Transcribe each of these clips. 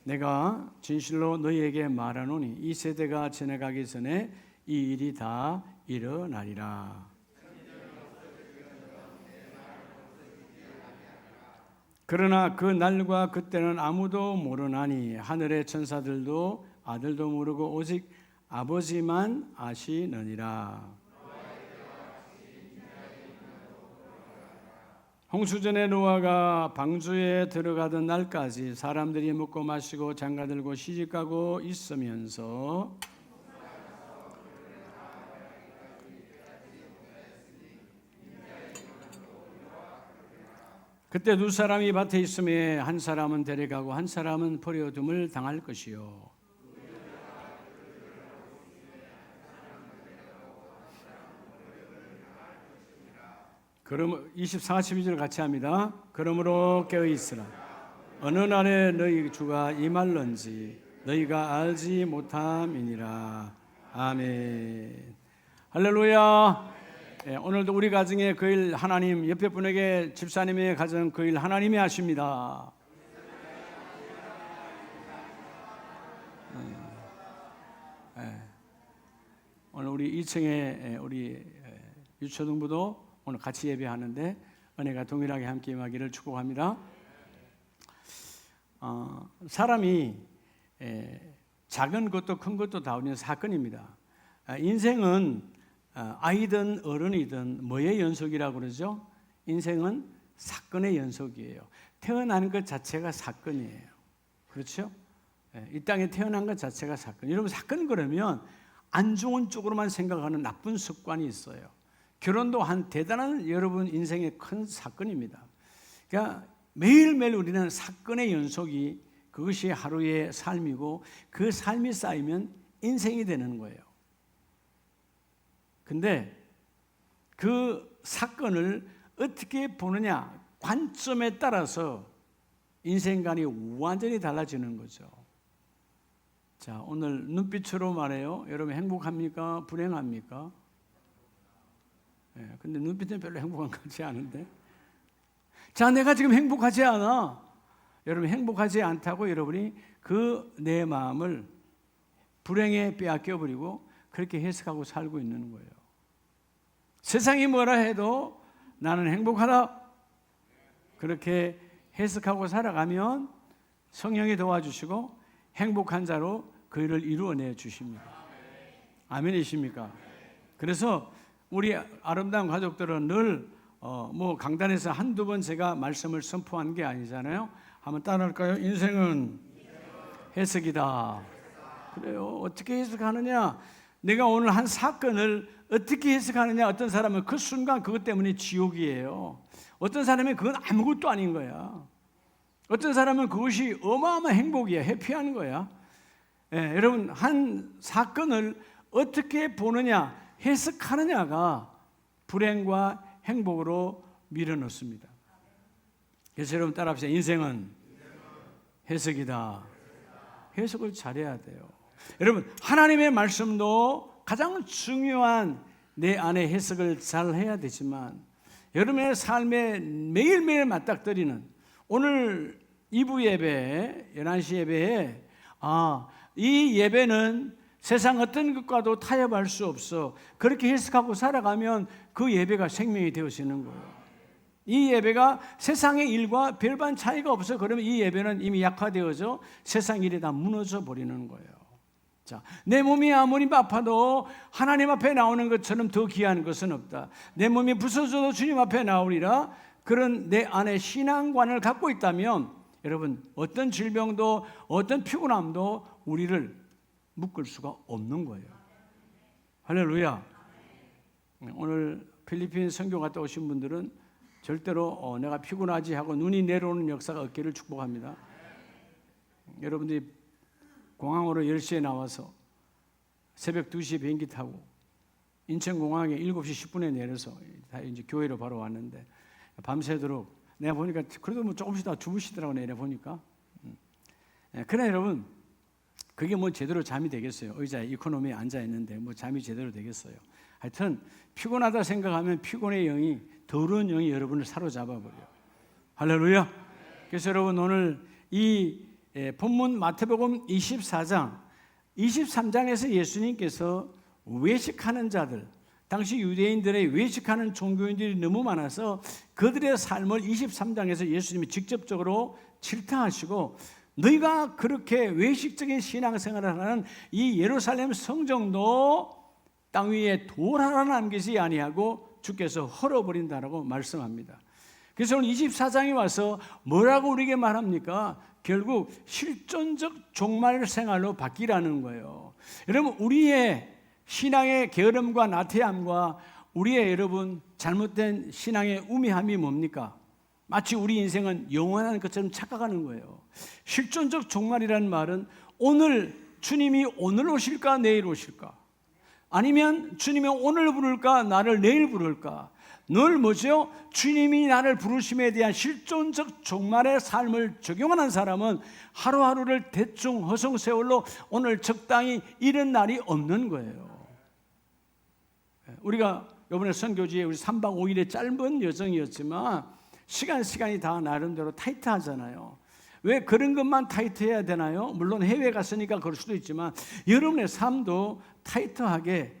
내가 진실로 너희에게 말하노니 이 세대가 지나가기 전에 이 일이 다 일어나리라. 그러나 그 날과 그때는 아무도 모르나니 하늘의 천사들도 아들도 모르고 오직 아버지만 아시느니라. 홍수전에 노아가 방주에 들어가던 날까지 사람들이 먹고 마시고 장가들고 시집가고 있으면서 그때 두 사람이 밭에 있음에 한 사람은 데려가고 한 사람은 버려둠을 당할 것이요. 그럼 24, 12절 같이 합니다. 그러므로 깨어있으라. 어느 날에 너희 주가 임할런지 너희가 알지 못함이니라. 아멘. 할렐루야. 오늘도 우리 가정의 그 일 하나님, 옆에 분에게 집사님의 가정 그 일 하나님이 하십니다. 오늘 우리 2층에 우리 유초등부도 오늘 같이 예배하는데 은혜가 동일하게 함께 임하기를 축복합니다. 사람이 작은 것도 큰 것도 다루는 사건입니다. 인생은 아이든 어른이든 뭐의 연속이라고 그러죠? 인생은 사건의 연속이에요. 태어나는 것 자체가 사건이에요. 그렇죠? 이 땅에 태어난 것 자체가 사건. 여러분, 사건 그러면 안 좋은 쪽으로만 생각하는 나쁜 습관이 있어요. 결혼도 한 대단한 여러분 인생의 큰 사건입니다. 그러니까 매일매일 우리는 사건의 연속이 그것이 하루의 삶이고 그 삶이 쌓이면 인생이 되는 거예요. 근데 그 사건을 어떻게 보느냐 관점에 따라서 인생관이 완전히 달라지는 거죠. 자, 오늘 눈빛으로 말해요. 여러분 행복합니까? 불행합니까? 근데 눈빛은 별로 행복한 것 같지 않은데. 자, 내가 지금 행복하지 않아. 여러분 행복하지 않다고 여러분이 그 내 마음을 불행에 빼앗겨 버리고 그렇게 해석하고 살고 있는 거예요. 세상이 뭐라 해도 나는 행복하다. 그렇게 해석하고 살아가면 성령이 도와주시고 행복한 자로 그 일을 이루어내 주십니다. 아멘이십니까? 그래서 우리 아름다운 가족들은 늘 뭐 강단에서 한두 번 제가 말씀을 선포한 게 아니잖아요. 한번 따라할까요? 인생은 해석이다. 그래요. 어떻게 해석하느냐? 내가 오늘 한 사건을 어떻게 해석하느냐? 어떤 사람은 그 순간 그것 때문에 지옥이에요. 어떤 사람은 그건 아무것도 아닌 거야. 어떤 사람은 그것이 어마어마한 행복이야. 해피한 거야. 여러분, 한 사건을 어떻게 보느냐, 해석하느냐가 불행과 행복으로 밀어넣습니다. 그래서 여러분 따라합시다. 인생은 해석이다. 해석을 잘해야 돼요. 여러분, 하나님의 말씀도 가장 중요한 내 안에 해석을 잘 해야 되지만 여러분의 삶에 매일매일 맞닥뜨리는 오늘 2부 예배, 11시 예배에 이 예배는 세상 어떤 것과도 타협할 수 없어. 그렇게 해석하고 살아가면 그 예배가 생명이 되어지는 거예요. 이 예배가 세상의 일과 별반 차이가 없어. 그러면 이 예배는 이미 약화되어져 세상 일이 다 무너져 버리는 거예요. 자, 내 몸이 아무리 아파도 하나님 앞에 나오는 것처럼 더 귀한 것은 없다. 내 몸이 부서져도 주님 앞에 나오리라. 그런 내 안에 신앙관을 갖고 있다면 여러분 어떤 질병도 어떤 피곤함도 우리를 묶을 수가 없는 거예요. 할렐루야. 오늘 필리핀 선교 갔다 오신 분들은 절대로 내가 피곤하지 하고 눈이 내려오는 역사가 없기를 축복합니다. 여러분들이 공항으로 10시에 나와서 새벽 2시에 비행기 타고 인천공항에 7시 10분에 내려서 이제 교회로 바로 왔는데 밤새도록 내가 보니까 그래도 뭐 조금씩 다 주무시더라고 내려 보니까. 그러나 여러분 그게 뭐 제대로 잠이 되겠어요? 의자에 이코노미에 앉아 있는데 뭐 잠이 제대로 되겠어요? 하여튼 피곤하다 생각하면 피곤의 영이 더러운 영이 여러분을 사로잡아 버려요. 할렐루야. 그래서 여러분 오늘 이 본문 마태복음 24장 23장에서 예수님께서 외식하는 자들, 당시 유대인들의 외식하는 종교인들이 너무 많아서 그들의 삶을 23장에서 예수님이 직접적으로 질타하시고, 너희가 그렇게 외식적인 신앙생활을 하는 이 예루살렘 성정도 땅 위에 돌 하나 남기지 아니하고 주께서 헐어버린다라고 말씀합니다. 그래서 오늘 24장에 와서 뭐라고 우리에게 말합니까? 결국 실존적 종말 생활로 바뀌라는 거예요. 여러분, 우리의 신앙의 게으름과 나태함과 우리의 여러분 잘못된 신앙의 우매함이 뭡니까? 마치 우리 인생은 영원한 것처럼 착각하는 거예요. 실존적 종말이라는 말은 오늘 주님이 오늘 오실까 내일 오실까? 아니면 주님이 오늘 부를까 나를 내일 부를까? 늘 뭐죠? 주님이 나를 부르심에 대한 실존적 종말의 삶을 적용하는 사람은 하루하루를 대충 허송세월로 오늘 적당히 이런 날이 없는 거예요. 우리가 이번에 선교지에 우리 3박 5일의 짧은 여정이었지만 시간이 다 나름대로 타이트하잖아요. 왜 그런 것만 타이트해야 되나요? 물론 해외 갔으니까 그럴 수도 있지만 여러분의 삶도 타이트하게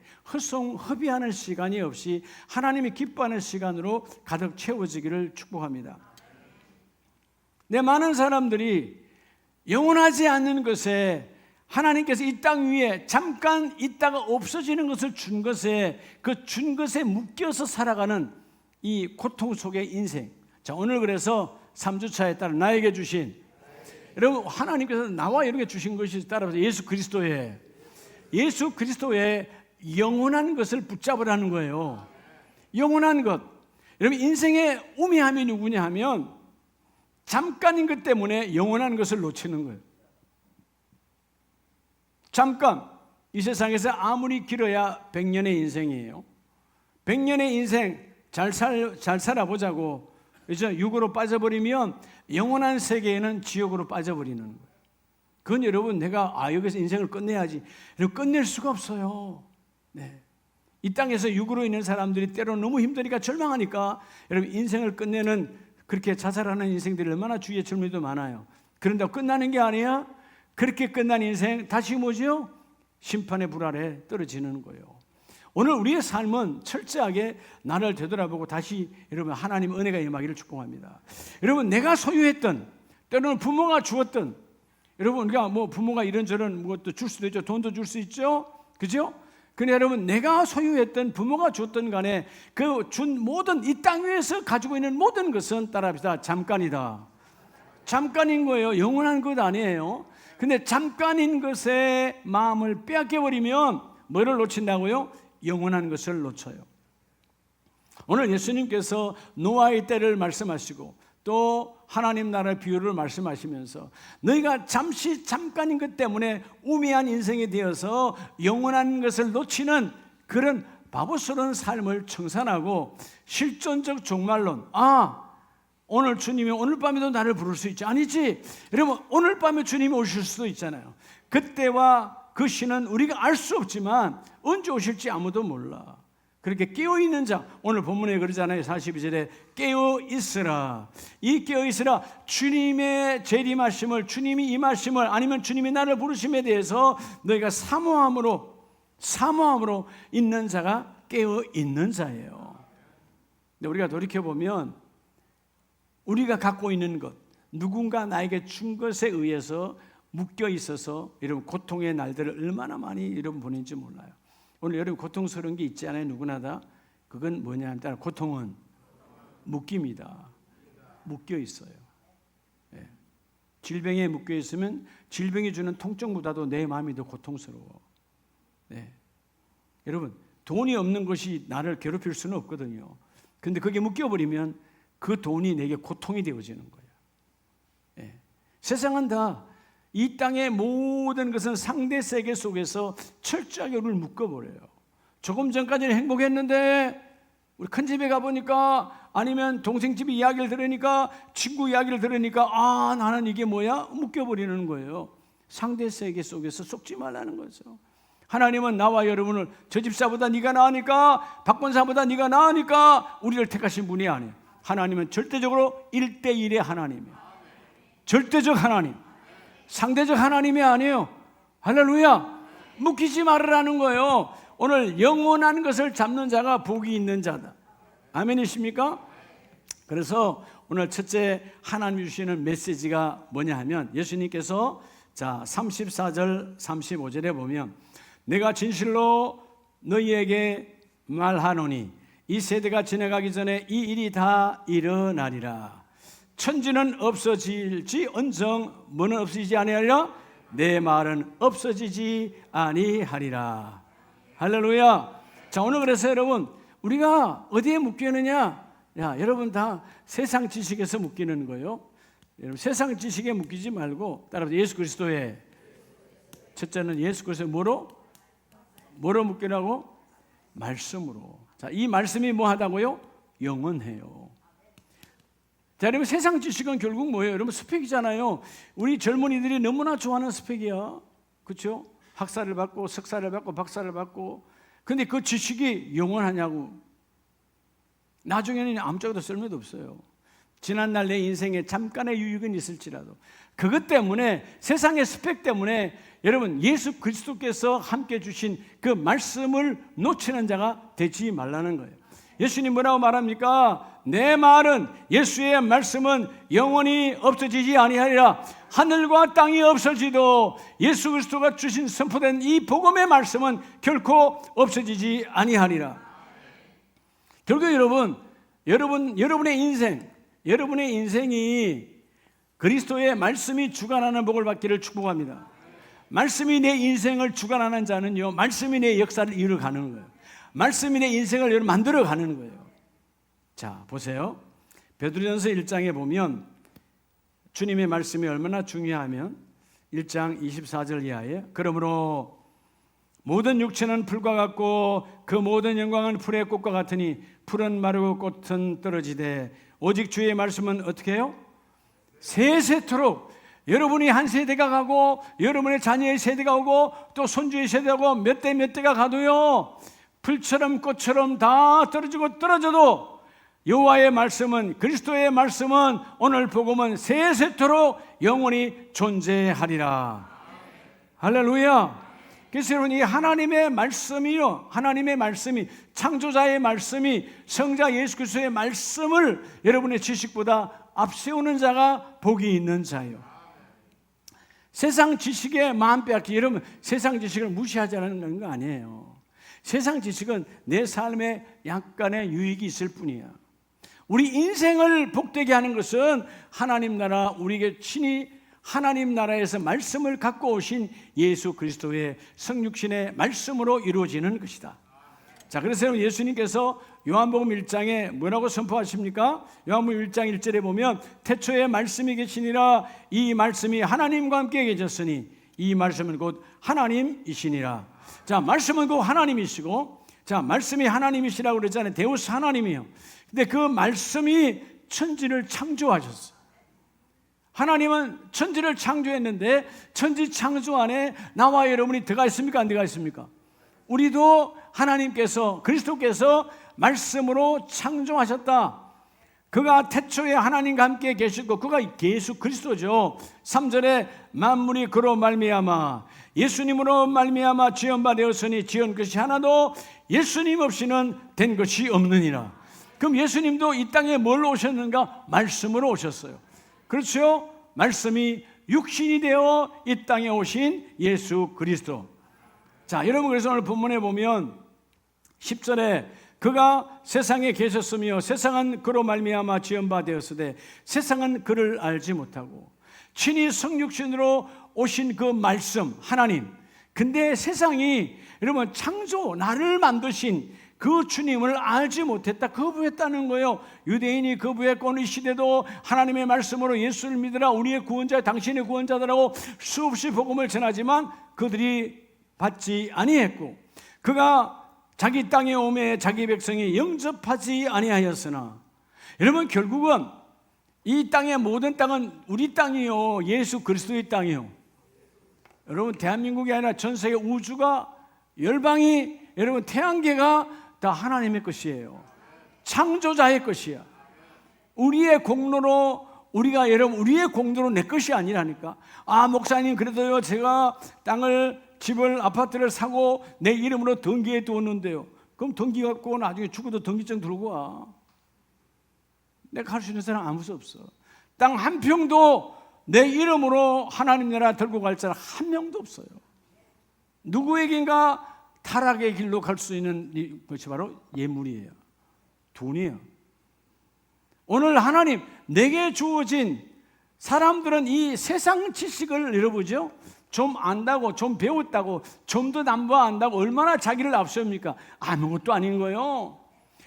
허비하는 시간이 없이 하나님이 기뻐하는 시간으로 가득 채워지기를 축복합니다. 많은 사람들이 영원하지 않는 것에, 하나님께서 이 땅 위에 잠깐 있다가 없어지는 것을 준 것에, 그 준 것에 묶여서 살아가는 이 고통 속의 인생. 자, 오늘 그래서 3주차에 따라 나에게 주신, 여러분 하나님께서 나와 이렇게 주신 것이 따라서 예수 그리스도의 영원한 것을 붙잡으라는 거예요. 영원한 것. 여러분 인생의 우매함이 누구냐 하면 잠깐인 것 때문에 영원한 것을 놓치는 거예요. 잠깐. 이 세상에서 아무리 길어야 100년의 인생이에요. 100년의 인생 잘 살아보자고 그래서 육으로 빠져버리면 영원한 세계에는 지옥으로 빠져버리는 거예요. 그건 여러분 내가 여기서 인생을 끝내야지, 여러분 끝낼 수가 없어요. 네. 이 땅에서 육으로 있는 사람들이 때로 너무 힘드니까 절망하니까 여러분 인생을 끝내는, 그렇게 자살하는 인생들이 얼마나 주위에 젊은이도 많아요. 그런데 끝나는 게 아니야. 그렇게 끝난 인생 다시 뭐죠? 심판의 불 아래 떨어지는 거예요. 오늘 우리의 삶은 철저하게 나를 되돌아보고 다시 여러분 하나님 은혜가 임하기를 축복합니다. 여러분 내가 소유했던, 때로는 부모가 주었던, 여러분 우리가 뭐 부모가 이런저런 것도 줄 수도 있죠. 돈도 줄 수 있죠. 그죠? 근데 여러분 내가 소유했던, 부모가 줬던 간에 그 준 모든 이 땅 위에서 가지고 있는 모든 것은 따라합시다. 잠깐이다. 잠깐인 거예요. 영원한 것 아니에요. 근데 잠깐인 것에 마음을 빼앗겨버리면 뭐를 놓친다고요? 영원한 것을 놓쳐요. 오늘 예수님께서 노아의 때를 말씀하시고 또 하나님 나라의 비유를 말씀하시면서 너희가 잠깐인 것 때문에 우매한 인생이 되어서 영원한 것을 놓치는 그런 바보스러운 삶을 청산하고 실존적 종말론, 오늘 주님이 오늘 밤에도 나를 부를 수 있지. 아니지. 여러분 오늘 밤에 주님이 오실 수도 있잖아요. 그때와 그 시는 우리가 알 수 없지만 언제 오실지 아무도 몰라. 그렇게 깨어있는 자, 오늘 본문에 그러잖아요. 42절에 깨어있으라. 이 깨어있으라, 주님의 재림하심을, 주님이 임하심을, 아니면 주님이 나를 부르심에 대해서 너희가 사모함으로 있는 자가 깨어있는 자예요. 근데 우리가 돌이켜보면 우리가 갖고 있는 것, 누군가 나에게 준 것에 의해서 묶여 있어서 여러분 고통의 날들을 얼마나 많이 여러분 보낸지 몰라요. 오늘 여러분 고통스러운 게 있지 않아요? 누구나 다. 그건 뭐냐 하면 고통은 묶입니다. 묶여 있어요. 네. 질병에 묶여 있으면 질병이 주는 통증보다도 내 마음이 더 고통스러워. 네. 여러분 돈이 없는 것이 나를 괴롭힐 수는 없거든요. 그런데 그게 묶여버리면 그 돈이 내게 고통이 되어지는 거예요. 네. 세상은 다 이 땅의 모든 것은 상대 세계 속에서 철저하게 우리를 묶어버려요. 조금 전까지는 행복했는데 우리 큰 집에 가보니까, 아니면 동생 집 이야기를 들으니까, 친구 이야기를 들으니까 나는 이게 뭐야? 묶여버리는 거예요. 상대 세계 속에서 속지 말라는 거죠. 하나님은 나와 여러분을 저 집사보다 네가 나으니까, 박권사보다 네가 나으니까 우리를 택하신 분이 아니에요. 하나님은 절대적으로 1대1의 하나님이에요. 절대적 하나님. 상대적 하나님이 아니에요. 할렐루야. 묶이지 말으라는 거예요. 오늘 영원한 것을 잡는 자가 복이 있는 자다. 아멘이십니까? 그래서 오늘 첫째 하나님 주시는 메시지가 뭐냐 하면 예수님께서 자 34절 35절에 보면 내가 진실로 너희에게 말하노니 이 세대가 지나가기 전에 이 일이 다 일어나리라. 천지는 없어질지 언정 뭐는 없어지지 아니하리라. 내 말은 없어지지 아니하리라. 할렐루야. 자 오늘 그래서 여러분 우리가 어디에 묶이느냐? 야 여러분 다 세상 지식에서 묶이는 거예요. 여러분 세상 지식에 묶이지 말고 따라서 예수 그리스도에 첫째는 예수 그리스도에 뭐로 묶이라고? 말씀으로. 자, 이 말씀이 뭐 하다고요? 영원해요. 자, 여러분 세상 지식은 결국 뭐예요? 여러분 스펙이잖아요. 우리 젊은이들이 너무나 좋아하는 스펙이야. 그렇죠? 학사를 받고 석사를 받고 박사를 받고. 근데 그 지식이 영원하냐고. 나중에는 아무짝에도 쓸모도 없어요. 지난날 내 인생에 잠깐의 유익은 있을지라도 그것 때문에 세상의 스펙 때문에 여러분 예수 그리스도께서 함께 주신 그 말씀을 놓치는 자가 되지 말라는 거예요. 예수님 뭐라고 말합니까? 내 말은 예수의 말씀은 영원히 없어지지 아니하리라. 하늘과 땅이 없어지도 예수 그리스도가 주신 선포된 이 복음의 말씀은 결코 없어지지 아니하리라. 결국 여러분의 인생이 그리스도의 말씀이 주관하는 복을 받기를 축복합니다. 말씀이 내 인생을 주관하는 자는요, 말씀이 내 역사를 이루어가는 거예요. 말씀이 내 인생을 여러분 만들어가는 거예요. 자, 보세요. 베드로전서 1장에 보면 주님의 말씀이 얼마나 중요하면 1장 24절 이하에 그러므로 모든 육체는 풀과 같고 그 모든 영광은 풀의 꽃과 같으니 풀은 마르고 꽃은 떨어지되 오직 주의 말씀은 어떻게 해요? 세세토록 여러분이 한 세대가 가고 여러분의 자녀의 세대가 오고 또 손주의 세대가 오고 몇 대 몇 대가 가도요 풀처럼 꽃처럼 다 떨어지고 떨어져도 여호와의 말씀은 그리스도의 말씀은 오늘 복음은 세세토록 영원히 존재하리라. 할렐루야. 그래서 여러분 이 하나님의 말씀이요, 하나님의 말씀이 창조자의 말씀이 성자 예수 그리스도의 말씀을 여러분의 지식보다 앞세우는 자가 복이 있는 자예요. 세상 지식에 마음 빼앗기. 여러분 세상 지식을 무시하자는 거 아니에요. 세상 지식은 내 삶에 약간의 유익이 있을 뿐이야. 우리 인생을 복되게 하는 것은 하나님 나라, 우리에게 친히 하나님 나라에서 말씀을 갖고 오신 예수 그리스도의 성육신의 말씀으로 이루어지는 것이다. 자, 그래서 예수님께서 요한복음 1장에 뭐라고 선포하십니까? 요한복음 1장 1절에 보면 태초에 말씀이 계시니라. 이 말씀이 하나님과 함께 계셨으니 이 말씀은 곧 하나님이시니라. 자, 말씀은 곧 하나님이시고, 자, 말씀이 하나님이시라고 그러잖아요. 데우스 하나님이요. 근데 그 말씀이 천지를 창조하셨어요. 하나님은 천지를 창조했는데 천지 창조 안에 나와 여러분이 들어가 있습니까? 안 들어가 있습니까? 우리도 하나님께서 그리스도께서 말씀으로 창조하셨다. 그가 태초에 하나님과 함께 계시고 그가 예수 그리스도죠. 3절에 만물이 그로 말미암아 예수님으로 말미암아 지은 바 되었으니 지은 것이 하나도 예수님 없이는 된 것이 없느니라. 그럼 예수님도 이 땅에 뭘로 오셨는가? 말씀으로 오셨어요. 그렇죠? 말씀이 육신이 되어 이 땅에 오신 예수 그리스도. 자, 여러분 그래서 오늘 본문에 보면 10절에 그가 세상에 계셨으며 세상은 그로 말미암아 지은 바 되었으되 세상은 그를 알지 못하고 친히 성육신으로 오신 그 말씀 하나님. 근데 세상이 여러분 창조 나를 만드신 그 주님을 알지 못했다, 거부했다는 거예요. 유대인이 거부했고 이 시대도 하나님의 말씀으로 예수를 믿으라 우리의 구원자 당신의 구원자들하고 수없이 복음을 전하지만 그들이 받지 아니했고 그가 자기 땅에 오매 자기 백성이 영접하지 아니하였으나 여러분 결국은 이 땅의 모든 땅은 우리 땅이요, 예수 그리스도의 땅이요. 여러분 대한민국이 아니라 전 세계 우주가 열방이 여러분 태양계가 다 하나님의 것이에요. 창조자의 것이야. 우리의 공로로 우리가 여러분 우리의 공로로 내 것이 아니라니까. 아, 목사님 그래도요 제가 집을 아파트를 사고 내 이름으로 등기해 두었는데요. 그럼 등기 갖고 나중에 죽어도 등기증 들고 와. 내가 할 수 있는 사람 아무도 없어. 땅 한 평도 내 이름으로 하나님 나라 들고 갈 사람 한 명도 없어요. 누구에겐가 타락의 길로 갈 수 있는 것이 바로 예물이에요. 돈이에요. 오늘 하나님 내게 주어진, 사람들은 이 세상 지식을 여러보죠, 좀 안다고, 좀 배웠다고, 좀 더 남부한다고 얼마나 자기를 앞세웁니까? 아무것도 아닌 거예요.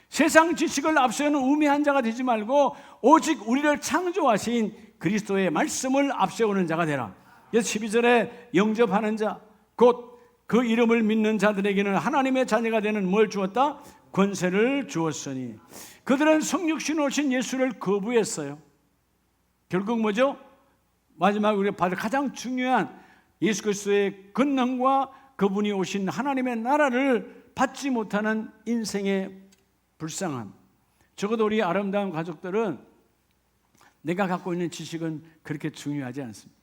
세상 지식을 앞세우는 우매한 자가 되지 말고 오직 우리를 창조하신 그리스도의 말씀을 앞세우는 자가 되라. 그래서 12절에 영접하는 자, 곧 그 이름을 믿는 자들에게는 하나님의 자녀가 되는 뭘 주었다? 권세를 주었으니. 그들은 성육신 오신 예수를 거부했어요. 결국 뭐죠? 마지막 우리가 받을 가장 중요한 예수 그리스도의 권능과 그분이 오신 하나님의 나라를 받지 못하는 인생의 불쌍함. 적어도 우리 아름다운 가족들은 내가 갖고 있는 지식은 그렇게 중요하지 않습니다.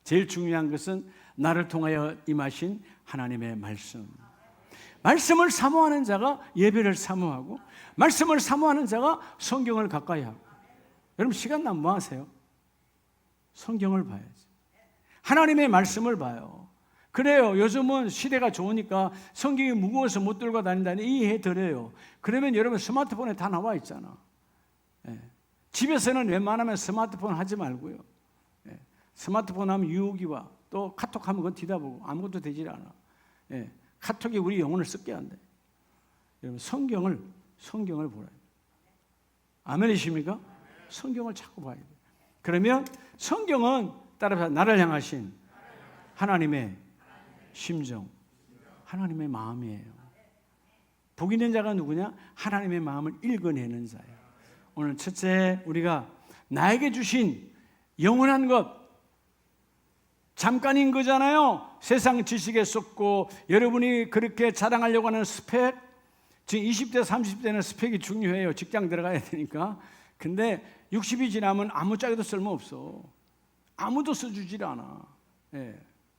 제일 중요한 것은 나를 통하여 임하신 하나님의 말씀. 말씀을 사모하는 자가 예배를 사모하고, 말씀을 사모하는 자가 성경을 가까이 하고. 여러분 시간 남 뭐 하세요? 성경을 봐야지. 하나님의 말씀을 봐요. 그래요. 요즘은 시대가 좋으니까 성경이 무거워서 못 들고 다닌다니 이해해 드려요. 그러면 여러분 스마트폰에 다 나와 있잖아. 집에서는 웬만하면 스마트폰 하지 말고요. 스마트폰 하면 유혹이 와. 또 카톡 하면 그건 뒤다보고 아무것도 되질 않아. 카톡이 우리 영혼을 썩게 한대. 여러분 성경을 보라. 아멘이십니까? 성경을 자꾸 봐야 돼. 그러면 성경은 따라서 나를 향하신 하나님의 심정, 하나님의 마음이에요. 복 있는 자가 누구냐? 하나님의 마음을 읽어내는 자예요. 오늘 첫째, 우리가 나에게 주신 영원한 것, 잠깐인 거잖아요. 세상 지식에 쏟고 여러분이 그렇게 자랑하려고 하는 스펙, 지금 20대 30대는 스펙이 중요해요. 직장 들어가야 되니까. 근데 60이 지나면 아무 짝에도 쓸모없어. 아무도 써주질 않아.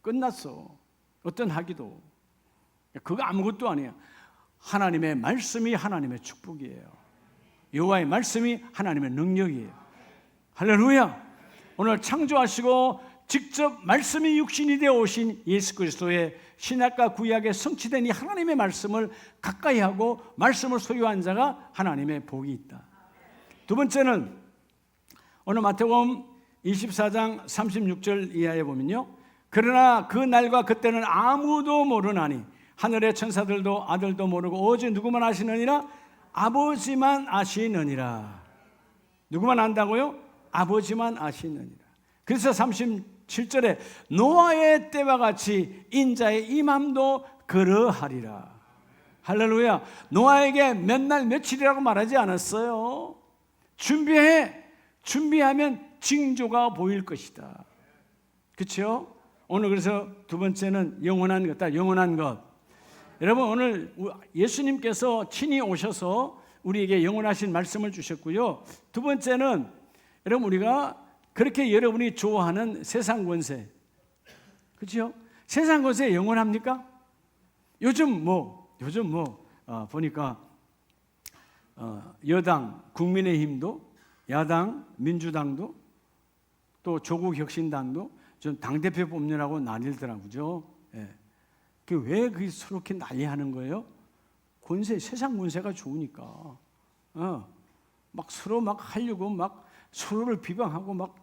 끝났어. 어떤 학위도. 그거 아무것도 아니야. 하나님의 말씀이 하나님의 축복이에요. 여호와의 말씀이 하나님의 능력이에요. 할렐루야. 오늘 창조하시고 직접 말씀이 육신이 되어 오신 예수 그리스도의 신약과 구약에 성취된 이 하나님의 말씀을 가까이 하고 말씀을 소유한 자가 하나님의 복이 있다. 두 번째는 오늘 마태복음 24장 36절 이하에 보면요, 그러나 그 날과 그때는 아무도 모르나니 하늘의 천사들도 아들도 모르고 오직 누구만 아시느니라? 아버지만 아시느니라. 누구만 안다고요? 아버지만 아시느니라. 그래서 37절에 노아의 때와 같이 인자의 임함도 그러하리라. 할렐루야. 노아에게 몇 날 며칠이라고 말하지 않았어요. 준비하면 징조가 보일 것이다. 그렇죠? 오늘 그래서 두 번째는 영원한 것, 영원한 것. 여러분 오늘 예수님께서 친히 오셔서 우리에게 영원하신 말씀을 주셨고요. 두 번째는 여러분 우리가 그렇게 여러분이 좋아하는 세상 권세, 그렇죠? 세상 권세 영원합니까? 요즘 보니까 여당 국민의힘도, 야당 민주당도, 또 조국 혁신당도 좀 당대표 뽑느라고 난리더라고요. 왜 그렇게 난리하는 거예요? 권세, 세상 권세가 좋으니까. 막 서로 막 하려고 막 서로를 비방하고 막,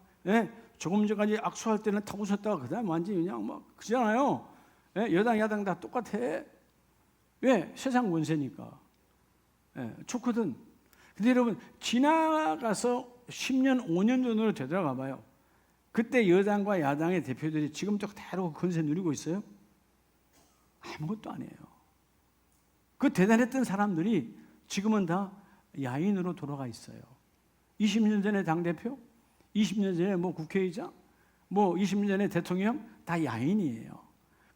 조금 전까지 악수할 때는 다 웃었다가 그다음 완전히 그냥 막 그잖아요. 여당 야당 다 똑같아. 왜? 세상 권세니까. 좋거든. 근데 여러분 지나가서 10년 5년 전으로 되돌아가 봐요. 그때 여당과 야당의 대표들이 지금도 그대로 권세 누리고 있어요? 아무것도 아니에요. 그 대단했던 사람들이 지금은 다 야인으로 돌아가 있어요. 20년 전에 당대표, 20년 전에 국회의장, 20년 전에 대통령 다 야인이에요.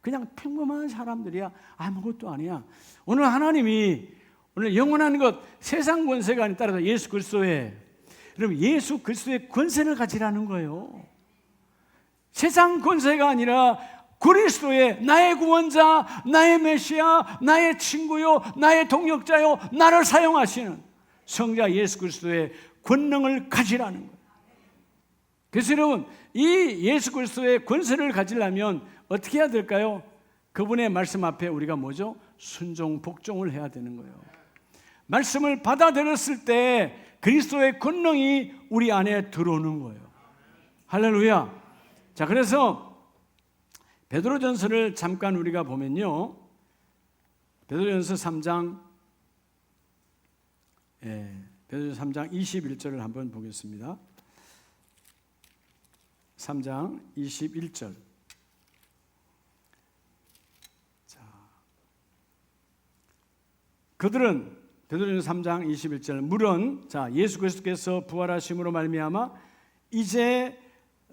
그냥 평범한 사람들이야. 아무것도 아니야. 오늘 하나님이 오늘 영원한 것, 세상 권세가 아닌 따라서 예수 그리스도의 여러분 예수 그리스도의 권세를 가지라는 거예요. 세상 권세가 아니라 그리스도의 나의 구원자, 나의 메시아, 나의 친구요, 나의 동역자요, 나를 사용하시는 성자 예수 그리스도의 권능을 가지라는 거예요. 그래서 여러분 이 예수 그리스도의 권세를 가지려면 어떻게 해야 될까요? 그분의 말씀 앞에 우리가 뭐죠? 순종, 복종을 해야 되는 거예요. 말씀을 받아들였을 때 그리스도의 권능이 우리 안에 들어오는 거예요. 할렐루야. 자, 그래서 베드로전서를 잠깐 우리가 보면요, 베드로전서 3장, 베드로전서 3장 21절을 한번 보겠습니다. 3장 21절. 자, 그들은 베드로전서 3장 21절 물은 자 예수 그리스도께서 부활하심으로 말미암아 이제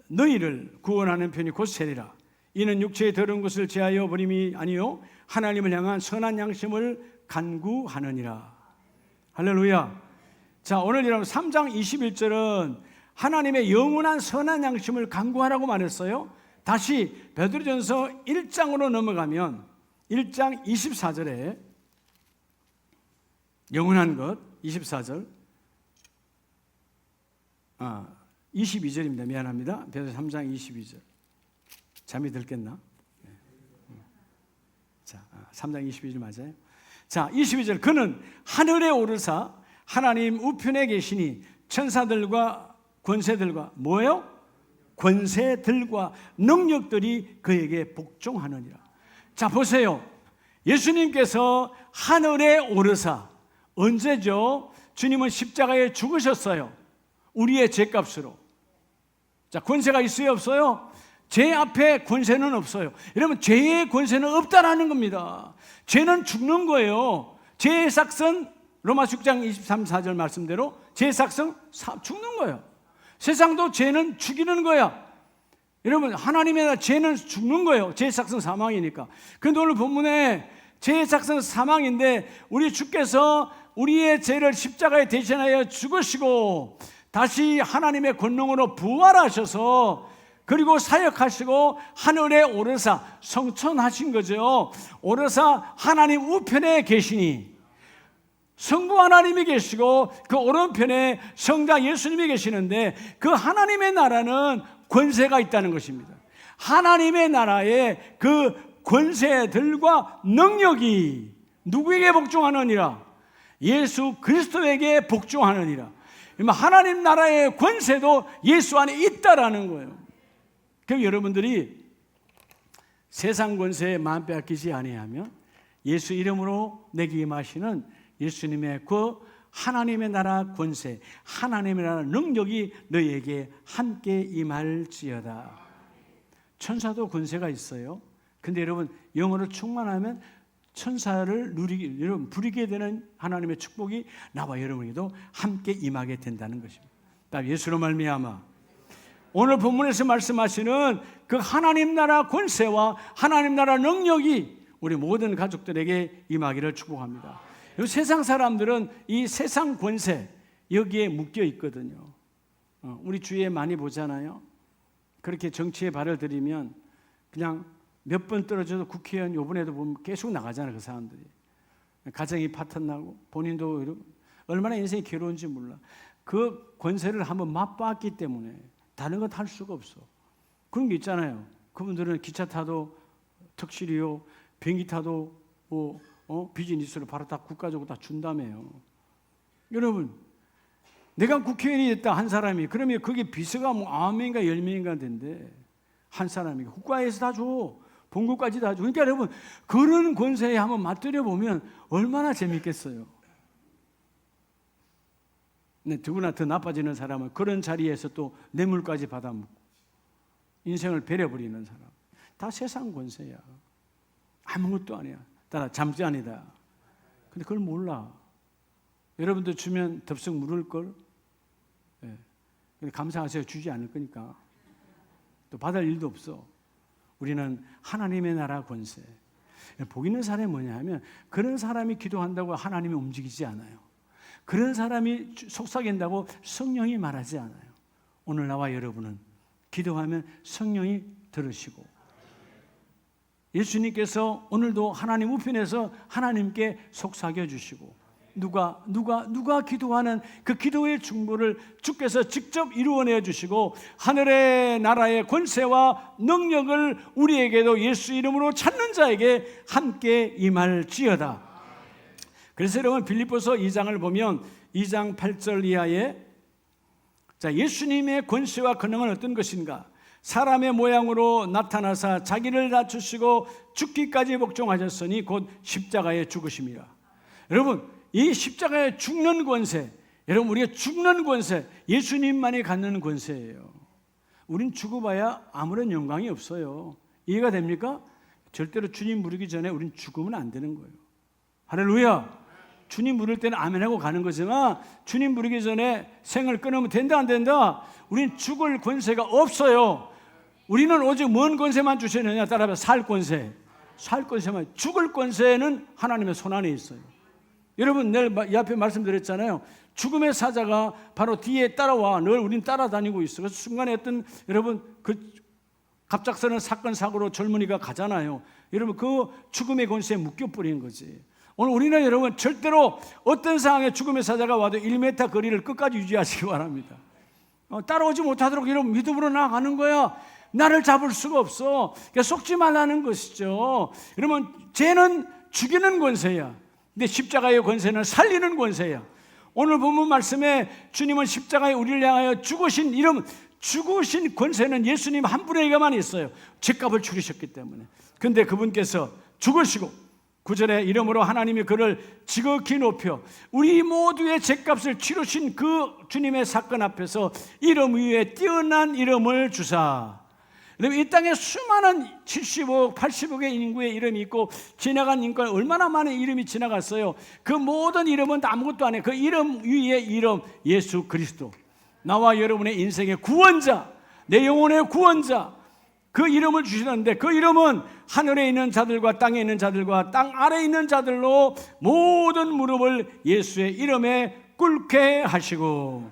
너희를 구원하는 편이 곧 세리라. 이는 육체의 더러운 것을 제하여 버림이 아니요 하나님을 향한 선한 양심을 간구하느니라. 할렐루야. 자, 오늘 여러분 3장 21절은 하나님의 영원한 선한 양심을 간구하라고 말했어요. 다시 베드로전서 1장으로 넘어가면 1장 24절에 영원한 것 24절 22절입니다. 미안합니다. 베드로전서 3장 22절. 잠이 들겠나? 자, 3장 22절 맞아요? 자, 22절. 그는 하늘에 오르사 하나님 우편에 계시니 천사들과 권세들과 뭐예요? 권세들과 능력들이 그에게 복종하느니라. 자, 보세요. 예수님께서 하늘에 오르사 언제죠? 주님은 십자가에 죽으셨어요. 우리의 죄값으로. 자, 권세가 있어요, 없어요? 죄 앞에 권세는 없어요. 여러분, 죄의 권세는 없다라는 겁니다. 죄는 죽는 거예요. 죄의 삭은 로마서 6장 23, 4절 말씀대로 죄의 삭은 죽는 거예요. 세상도 죄는 죽이는 거야. 여러분, 하나님의 나라 죄는 죽는 거예요. 죄의 삭은 사망이니까. 그런데 오늘 본문에 죄의 삭은 사망인데 우리 주께서 우리의 죄를 십자가에 대신하여 죽으시고 다시 하나님의 권능으로 부활하셔서 그리고 사역하시고 하늘에 오르사 성천하신 거죠. 오르사 하나님 우편에 계시니 성부 하나님이 계시고 그 오른편에 성자 예수님이 계시는데 그 하나님의 나라는 권세가 있다는 것입니다. 하나님의 나라의 그 권세들과 능력이 누구에게 복종하느니라? 예수 그리스도에게 복종하느니라. 하나님 나라의 권세도 예수 안에 있다라는 거예요. 그럼 여러분들이 세상 권세에 마음 빼앗기지 아니하면 예수 이름으로 내게 임하시는 예수님의 그 하나님의 나라 권세, 하나님의 나라 능력이 너희에게 함께 임할지어다. 천사도 권세가 있어요. 근데 여러분 영으로 충만하면 천사를 여러분 부리게 되는 하나님의 축복이 나와 여러분에게도 함께 임하게 된다는 것입니다. 예수로 말미암아 오늘 본문에서 말씀하시는 그 하나님 나라 권세와 하나님 나라 능력이 우리 모든 가족들에게 임하기를 축복합니다. 세상 사람들은 이 세상 권세 여기에 묶여 있거든요. 우리 주위에 많이 보잖아요. 그렇게 정치에 발을 들이면 그냥 몇 번 떨어져도 국회의원 요번에도 보면 계속 나가잖아요. 그 사람들이. 가정이 파탄나고 본인도 얼마나 인생이 괴로운지 몰라. 그 권세를 한번 맛봤기 때문에 다른 것 할 수가 없어. 그런 게 있잖아요. 그분들은 기차 타도 특실이요, 비행기 타도 비즈니스로 바로 다 국가적으로 다 준다며요. 여러분, 내가 국회의원이 됐다 한 사람이 그러면 그게 비서가 뭐 9명인가 10명인가 된대. 한 사람이 국가에서 다 줘. 본국까지 다 줘. 그러니까 여러분 그런 권세에 한번 맞들여 보면 얼마나 재밌겠어요. 근데 누구나 더 나빠지는 사람은 그런 자리에서 또 뇌물까지 받아먹고 인생을 베려버리는 사람. 다 세상 권세야. 아무것도 아니야. 따라 잠자니다. 근데 그걸 몰라. 여러분들 주면 덥석 물을걸. 네. 근데 감사하세요. 주지 않을 거니까. 또 받을 일도 없어. 우리는 하나님의 나라 권세. 복 있는 사람이 뭐냐 하면 그런 사람이 기도한다고 하나님이 움직이지 않아요. 그런 사람이 속삭인다고 성령이 말하지 않아요. 오늘 나와 여러분은 기도하면 성령이 들으시고, 예수님께서 오늘도 하나님 우편에서 하나님께 속삭여 주시고, 누가 기도하는 그 기도의 중보를 주께서 직접 이루어내 주시고, 하늘의 나라의 권세와 능력을 우리에게도 예수 이름으로 찾는 자에게 함께 임할지어다. 그래서 여러분, 빌립보서 2장을 보면 2장 8절 이하에, 자, 예수님의 권세와 권능은 어떤 것인가? 사람의 모양으로 나타나사 자기를 낮추시고 죽기까지 복종하셨으니 곧 십자가에 죽으심이라. 여러분, 이 십자가에 죽는 권세, 여러분, 우리가 죽는 권세, 예수님만이 갖는 권세예요. 우린 죽어봐야 아무런 영광이 없어요. 이해가 됩니까? 절대로 주님 부르기 전에 우린 죽으면 안 되는 거예요. 할렐루야. 주님 부를 때는 아멘하고 가는 거지만, 주님 부르기 전에 생을 끊으면 된다 안 된다? 우린 죽을 권세가 없어요. 우리는 오직 뭔 권세만 주시느냐? 따라서 살 권세. 살 권세만. 죽을 권세는 하나님의 손안에 있어요. 여러분, 내일 이 앞에 말씀드렸잖아요. 죽음의 사자가 바로 뒤에 따라와. 늘 우린 따라다니고 있어. 그래서 순간에 어떤, 여러분, 그 갑작스러운 사건 사고로 젊은이가 가잖아요. 여러분, 그 죽음의 권세에 묶여버린 거지. 오늘 우리는 여러분, 절대로 어떤 상황에 죽음의 사자가 와도 1m 거리를 끝까지 유지하시기 바랍니다. 따라오지 못하도록 여러분 믿음으로 나아가는 거야. 나를 잡을 수가 없어. 그러니까 속지 말라는 것이죠. 여러분, 죄는 죽이는 권세야. 근데 십자가의 권세는 살리는 권세야. 오늘 본문 말씀에 주님은 십자가에 우리를 향하여 죽으신, 이름 죽으신 권세는 예수님 한 분에게만 있어요. 죄값을 치르셨기 때문에. 근데 그분께서 죽으시고 9절에 이름으로 하나님이 그를 지극히 높여 우리 모두의 죄값을 치르신 그 주님의 사건 앞에서 이름 위에 뛰어난 이름을 주사. 이 땅에 수많은 70억, 80억의 인구의 이름이 있고, 지나간 인구가 얼마나 많은 이름이 지나갔어요. 그 모든 이름은 아무것도 안 해. 그 이름 위에 이름, 예수 그리스도. 나와 여러분의 인생의 구원자, 내 영혼의 구원자, 그 이름을 주시는데, 그 이름은 하늘에 있는 자들과 땅에 있는 자들과 땅 아래에 있는 자들로 모든 무릎을 예수의 이름에 꿇게 하시고,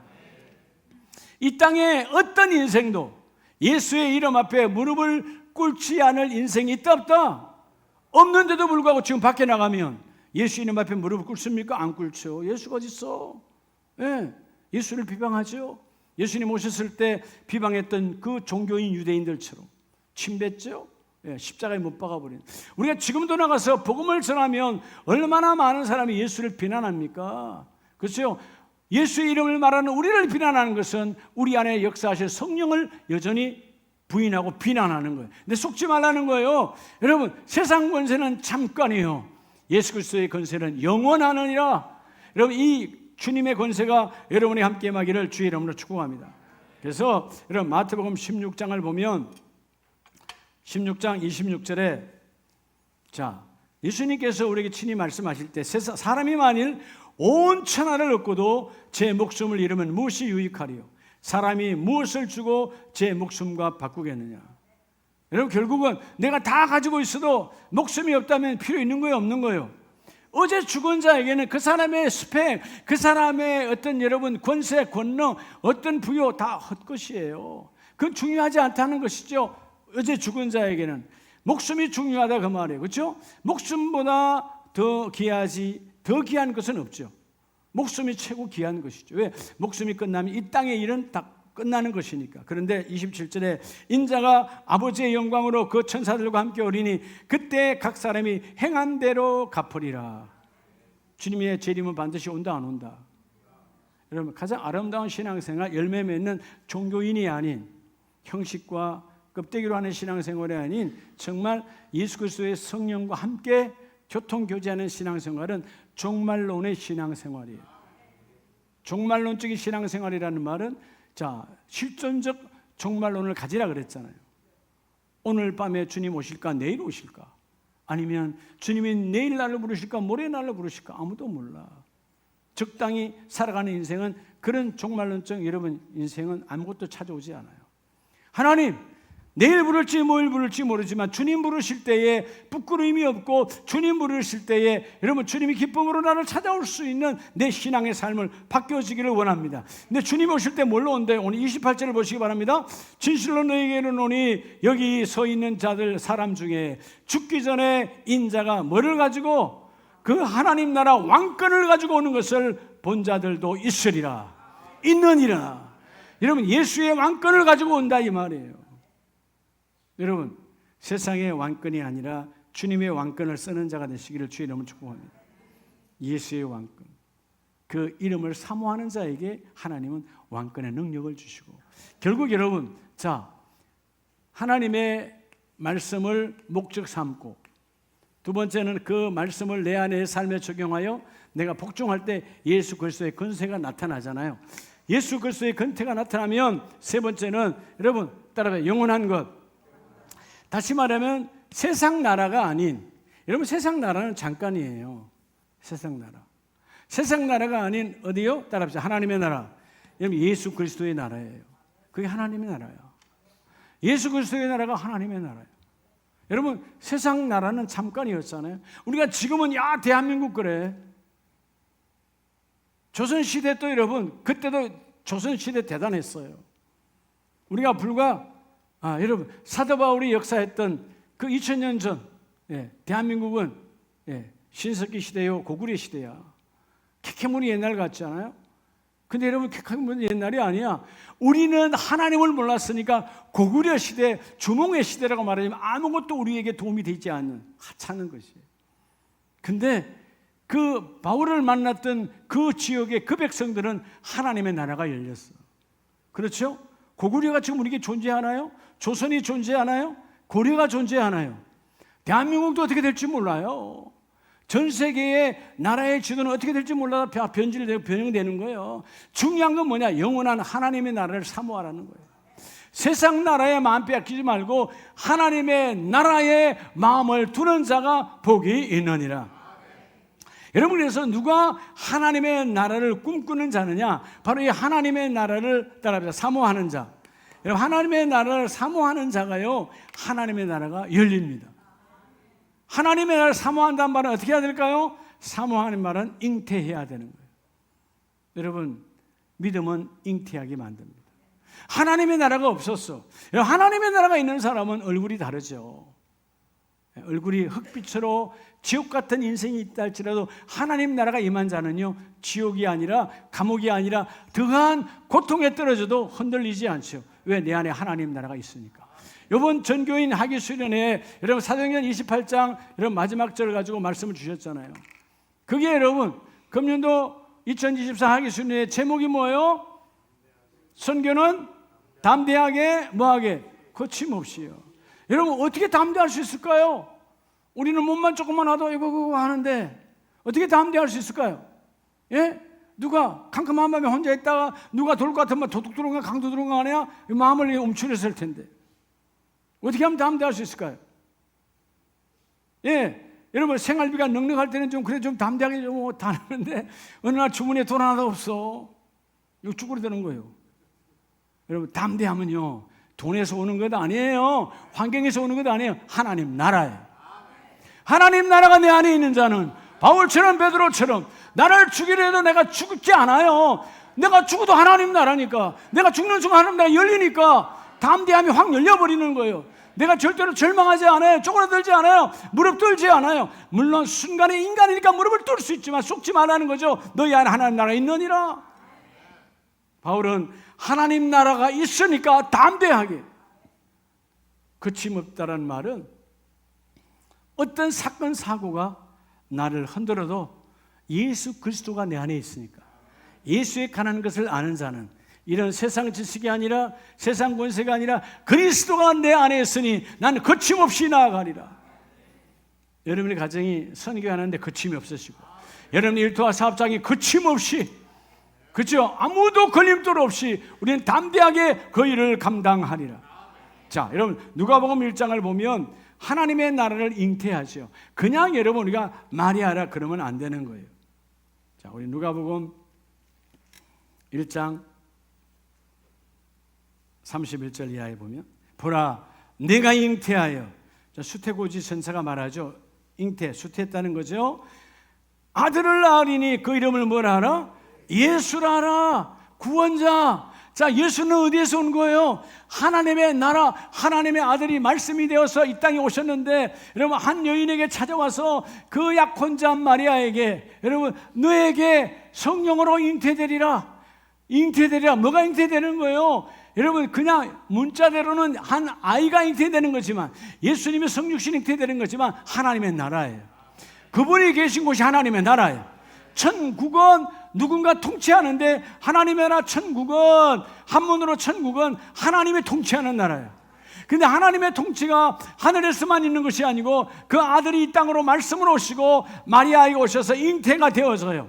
이 땅에 어떤 인생도 예수의 이름 앞에 무릎을 꿇지 않을 인생이 있다 없다? 없는데도 불구하고 지금 밖에 나가면 예수 이름 앞에 무릎을 꿇습니까? 안 꿇죠. 예수가 어디 있어? 예, 예수를 비방하죠. 예수님 오셨을 때 비방했던 그 종교인 유대인들처럼 침뱉죠. 예, 십자가에 못 박아버린. 우리가 지금도 나가서 복음을 전하면 얼마나 많은 사람이 예수를 비난합니까? 그렇죠? 예수의 이름을 말하는 우리를 비난하는 것은 우리 안에 역사하실 성령을 여전히 부인하고 비난하는 거예요. 근데 속지 말라는 거예요. 여러분, 세상 권세는 잠깐이에요. 예수 그리스도의 권세는 영원하느니라. 여러분, 이 주님의 권세가 여러분이 함께 임하기를 주의 이름으로 축복합니다. 그래서 여러분, 마태복음 16장을 보면 16장 26절에, 자, 예수님께서 우리에게 친히 말씀하실 때, 사람이 만일 온 천하를 얻고도 제 목숨을 잃으면 무엇이 유익하리요? 사람이 무엇을 주고 제 목숨과 바꾸겠느냐? 여러분, 결국은 내가 다 가지고 있어도 목숨이 없다면 필요 있는 거예요, 없는 거예요? 어제 죽은 자에게는 그 사람의 스펙, 그 사람의 어떤 여러분 권세, 권능, 어떤 부여 다 헛것이에요. 그건 중요하지 않다는 것이죠. 어제 죽은 자에게는 목숨이 중요하다 그 말이에요. 그렇죠? 목숨보다 더 귀한 것은 없죠. 목숨이 최고 귀한 것이죠. 왜? 목숨이 끝나면 이 땅의 일은 다 끝나는 것이니까. 그런데 27절에 인자가 아버지의 영광으로 그 천사들과 함께 오리니 그때 각 사람이 행한 대로 갚으리라. 주님의 재림은 반드시 온다 안 온다? 여러분, 가장 아름다운 신앙생활, 열매 맺는 종교인이 아닌, 형식과 껍데기로 하는 신앙생활이 아닌, 정말 예수 그리스도의 성령과 함께 교통교제하는 신앙생활은 종말론의 신앙생활이에요. 종말론적인 신앙생활이라는 말은, 자, 실존적 종말론을 가지라 그랬잖아요. 오늘 밤에 주님 오실까? 내일 오실까? 아니면 주님이 내일 날로 부르실까? 모레 날로 부르실까? 아무도 몰라. 적당히 살아가는 인생은, 그런 종말론적 여러분 인생은 아무것도 찾아오지 않아요. 하나님, 내일 부를지 모일 부를지 모르지만 주님 부르실 때에 부끄러움이 없고 주님 부르실 때에 여러분 주님이 기쁨으로 나를 찾아올 수 있는 내 신앙의 삶을 바뀌어지기를 원합니다. 근데 주님 오실 때 뭘로 온대? 오늘 28절을 보시기 바랍니다. 진실로 너희에게 이르노니 여기 서 있는 자들 사람 중에 죽기 전에 인자가 뭐를 가지고 그 하나님 나라 왕권을 가지고 오는 것을 본 자들도 있으리라. 있느니라. 여러분 예수의 왕권을 가지고 온다 이 말이에요. 여러분 세상의 왕권이 아니라 주님의 왕권을 쓰는 자가 되시기를 주의 이름으로 축복합니다. 예수의 왕권, 그 이름을 사모하는 자에게 하나님은 왕권의 능력을 주시고, 결국 여러분 자 하나님의 말씀을 목적 삼고, 두 번째는 그 말씀을 내 안의 삶에 적용하여 내가 복종할 때 예수 그리스도의 권세가 나타나잖아요. 예수 그리스도의 권세가 나타나면 세 번째는 여러분 따라해요. 영원한 것. 다시 말하면 세상 나라가 아닌, 여러분 세상 나라는 잠깐이에요. 세상 나라. 세상 나라가 아닌 어디요? 따라합시다. 하나님의 나라. 여러분 예수 그리스도의 나라예요. 그게 하나님의 나라예요. 예수 그리스도의 나라가 하나님의 나라예요. 여러분 세상 나라는 잠깐이었잖아요. 우리가 지금은 야 대한민국 그래. 조선시대 또 여러분 그때도 조선시대 대단했어요. 우리가 불과 여러분 사도 바울이 역사했던 그 2000년 전 대한민국은 신석기 시대요 고구려 시대야. 케케문이 옛날 같잖아요. 근데 여러분 케케문이 옛날이 아니야. 우리는 하나님을 몰랐으니까 고구려 시대, 주몽의 시대라고 말하자면 아무것도 우리에게 도움이 되지 않는 하찮은 것이에요. 근데 그 바울을 만났던 그 지역의 그 백성들은 하나님의 나라가 열렸어. 그렇죠? 고구려가 지금 우리에게 존재하나요? 조선이 존재하나요? 고려가 존재하나요? 대한민국도 어떻게 될지 몰라요. 전 세계의 나라의 지도는 어떻게 될지 몰라 변질되고 변형되는 거예요. 중요한 건 뭐냐? 영원한 하나님의 나라를 사모하라는 거예요. 세상 나라에 마음 빼앗기지 말고 하나님의 나라에 마음을 두는 자가 복이 있느니라. 여러분 그래서 누가 하나님의 나라를 꿈꾸는 자느냐? 바로 이 하나님의 나라를 따라합니다. 사모하는 자. 여러분 하나님의 나라를 사모하는 자가요 하나님의 나라가 열립니다. 하나님의 나라를 사모한다는 말은 어떻게 해야 될까요? 사모하는 말은 잉태해야 되는 거예요. 여러분 믿음은 잉태하게 만듭니다. 하나님의 나라가 없었어. 하나님의 나라가 있는 사람은 얼굴이 다르죠. 얼굴이 흑빛으로 지옥 같은 인생이 있다 할지라도 하나님 나라가 임한 자는요 지옥이 아니라 감옥이 아니라 더한 고통에 떨어져도 흔들리지 않죠. 왜? 내 안에 하나님 나라가 있으니까. 이번 전교인 학위 수련회 여러분 사도행전 28장 여러분 마지막 절을 가지고 말씀을 주셨잖아요. 그게 여러분 금년도 2024 학위 수련회 제목이 뭐예요? 선교는 담대하게 뭐하게 거침없이요. 여러분 어떻게 담대할 수 있을까요? 우리는 몸만 조금만 와도 이거 하는데 어떻게 담대할 수 있을까요? 예? 누가 캄캄한 밤에 혼자 있다가 누가 돌 것 같으면 도둑 들어온가 강도 들어온가 하냐? 마음을 움츠렸을 텐데 어떻게 하면 담대할 수 있을까요? 예, 여러분 생활비가 넉넉할 때는 좀 그래 좀 담대하게 좀 다니는데 어느 날 주머니에 돈 하나도 없어. 이거 쭈그러드는 거예요. 여러분 담대하면요 돈에서 오는 것 아니에요. 환경에서 오는 것 아니에요. 하나님 나라예요. 하나님 나라가 내 안에 있는 자는 바울처럼 베드로처럼 나를 죽이려 해도 내가 죽지 않아요. 내가 죽어도 하나님 나라니까. 내가 죽는 순간 하나님 나라가 열리니까 담대함이 확 열려버리는 거예요. 내가 절대로 절망하지 않아요. 쪼그라들지 않아요. 무릎 꿇지 않아요. 물론 순간에 인간이니까 무릎을 꿇을 수 있지만 속지 말라는 거죠. 너희 안에 하나님 나라가 있느니라. 바울은 하나님 나라가 있으니까 담대하게. 거침없다라는 말은 어떤 사건 사고가 나를 흔들어도 예수 그리스도가 내 안에 있으니까 예수에 관한 것을 아는 자는 이런 세상 지식이 아니라 세상 권세가 아니라 그리스도가 내 안에 있으니 나는 거침없이 나아가리라. 여러분의 가정이 선교하는데 거침이 없으시고 여러분의 일터와 사업장이 거침없이 그렇죠? 아무도 걸림돌 없이 우리는 담대하게 그 일을 감당하리라. 자, 여러분 누가복음 1장을 보면 하나님의 나라를 잉태하죠. 그냥 여러분 우리가 말이하라 그러면 안 되는 거예요. 자, 우리 누가복음 1장 31절 이하에 보면 보라 내가 잉태하여. 자, 수태고지 선사가 말하죠. 수태했다는 거죠. 아들을 낳으리니 그 이름을 뭐라 하라? 예수라 하라. 구원자. 자, 예수는 어디에서 온 거예요? 하나님의 나라, 하나님의 아들이 말씀이 되어서 이 땅에 오셨는데, 여러분, 한 여인에게 찾아와서 그 약혼자 마리아에게, 여러분, 너에게 성령으로 잉태되리라. 뭐가 잉태되는 거예요? 여러분, 그냥 문자대로는 한 아이가 잉태되는 거지만, 예수님의 성육신 잉태되는 거지만 하나님의 나라예요. 그분이 계신 곳이 하나님의 나라예요. 천국은 누군가 통치하는데, 하나님의 나라 천국은, 한문으로 천국은 하나님이 통치하는 나라예요. 근데 하나님의 통치가 하늘에서만 있는 것이 아니고 그 아들이 이 땅으로 말씀으로 오시고 마리아에게 오셔서 잉태가 되어서요,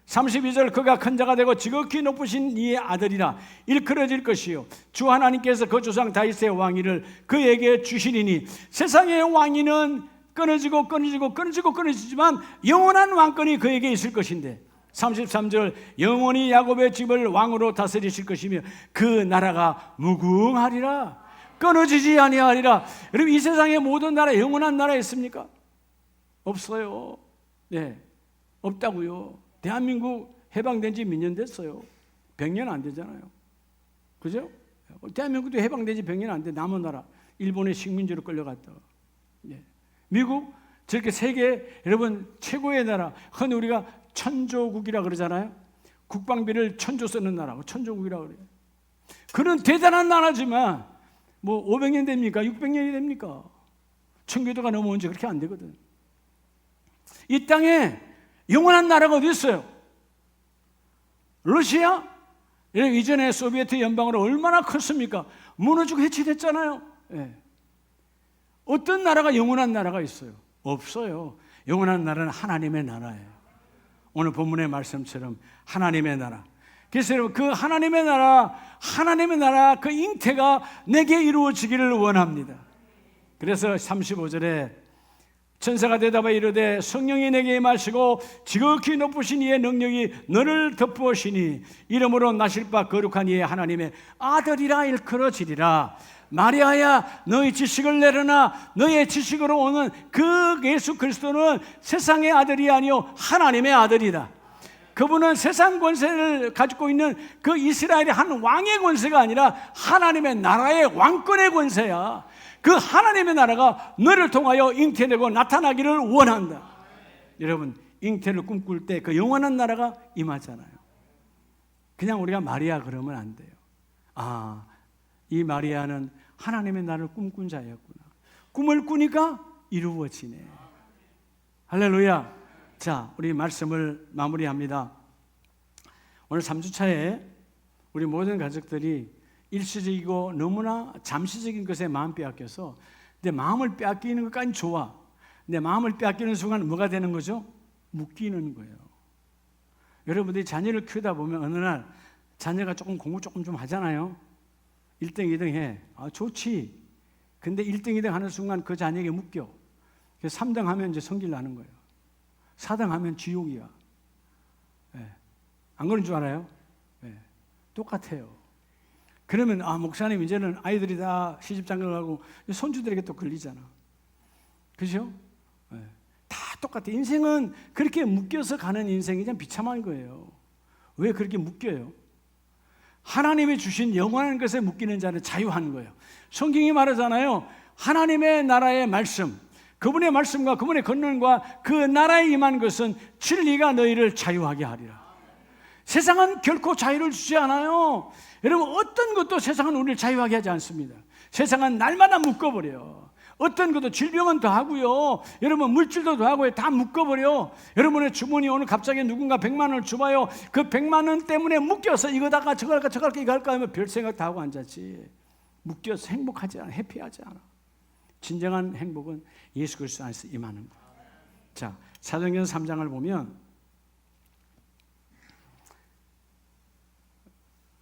32절 그가 큰 자가 되고 지극히 높으신 이의 아들이라 일컬어질 것이요 주 하나님께서 그 조상 다윗의 왕위를 그에게 주시리니 세상의 왕위는 끊어지지만 영원한 왕권이 그에게 있을 것인데, 33절 영원히 야곱의 집을 왕으로 다스리실 것이며 그 나라가 무궁하리라. 끊어지지 아니하리라. 여러분, 이 세상의 모든 나라, 영원한 나라 있습니까? 없어요. 네, 없다고요. 대한민국 해방된 지 몇 년 됐어요? 100년 안 되잖아요. 그죠? 대한민국도 해방된 지 100년 안 돼. 남은 나라, 일본의 식민지로 끌려갔다가. 네. 미국, 저렇게 세계, 여러분, 최고의 나라, 흔히 우리가 천조국이라 그러잖아요. 국방비를 천조 쓰는 나라고 천조국이라 그래요. 그런 대단한 나라지만 뭐 500년 됩니까? 600년이 됩니까? 청교도가 넘어온 지 그렇게 안 되거든. 이 땅에 영원한 나라가 어디 있어요? 러시아? 이전에 소비에트 연방으로 얼마나 컸습니까? 무너지고 해체됐잖아요. 네. 어떤 나라가 영원한 나라가 있어요? 없어요. 영원한 나라는 하나님의 나라예요. 오늘 본문의 말씀처럼 하나님의 나라. 그래서 여러분, 그 하나님의 나라 그 잉태가 내게 이루어지기를 원합니다. 그래서 35절에 천사가 대답하여 이르되 성령이 내게 임하시고 지극히 높으신 이의 능력이 너를 덮으시니 이름으로 나실 바 거룩한 이의 하나님의 아들이라 일컬어지리라. 마리아야, 너의 지식을 내려놔. 너의 지식으로 오는 그 예수 그리스도는 세상의 아들이 아니요 하나님의 아들이다. 그분은 세상 권세를 가지고 있는 그 이스라엘의 한 왕의 권세가 아니라 하나님의 나라의 왕권의 권세야. 그 하나님의 나라가 너를 통하여 잉태되고 나타나기를 원한다. 여러분, 잉태를 꿈꿀 때 그 영원한 나라가 임하잖아요. 그냥 우리가 마리아 그러면 안 돼요. 아, 이 마리아는 하나님의 나라를 꿈꾼 자였구나. 꿈을 꾸니까 이루어지네. 할렐루야. 자, 우리 말씀을 마무리합니다. 오늘 3주차에 우리 모든 가족들이 일시적이고 너무나 잠시적인 것에 마음 빼앗겨서 내 마음을 빼앗기는 것까지 좋아. 내 마음을 빼앗기는 순간 뭐가 되는 거죠? 묶이는 거예요. 여러분들이 자녀를 키우다 보면 어느 날 자녀가 공부 조금 좀 하잖아요. 1등, 2등 해. 아, 좋지. 근데 1등, 2등 하는 순간 그 자녀에게 묶여. 그래서 3등 하면 이제 성질 나는 거예요. 4등 하면 지옥이야. 네. 안 그런 줄 알아요? 네. 똑같아요. 그러면 목사님 이제는 아이들이 다 시집장가를 가고 손주들에게 또 걸리잖아. 그죠? 네. 다 똑같아. 인생은 그렇게 묶여서 가는 인생이 참 비참한 거예요. 왜 그렇게 묶여요? 하나님이 주신 영원한 것에 묶이는 자는 자유한 거예요. 성경이 말하잖아요. 하나님의 나라의 말씀, 그분의 말씀과 그분의 권능과 그 나라에 임한 것은 진리가 너희를 자유하게 하리라. 세상은 결코 자유를 주지 않아요. 여러분, 어떤 것도 세상은 우리를 자유하게 하지 않습니다. 세상은 날마다 묶어버려요. 어떤 것도 질병은 더하고요. 여러분, 물질도 더하고요. 다 묶어버려. 여러분의 주머니 오늘 갑자기 누군가 100만 원을 줘봐요. 그 100만 원 때문에 묶여서 이거다가 저거 할까 이거 할까 하면 별 생각 다 하고 앉았지. 묶여서 행복하지 않아. 해피하지 않아. 진정한 행복은 예수 그리스도 안에서 임하는 거예요. 자, 사도행전 3장을 보면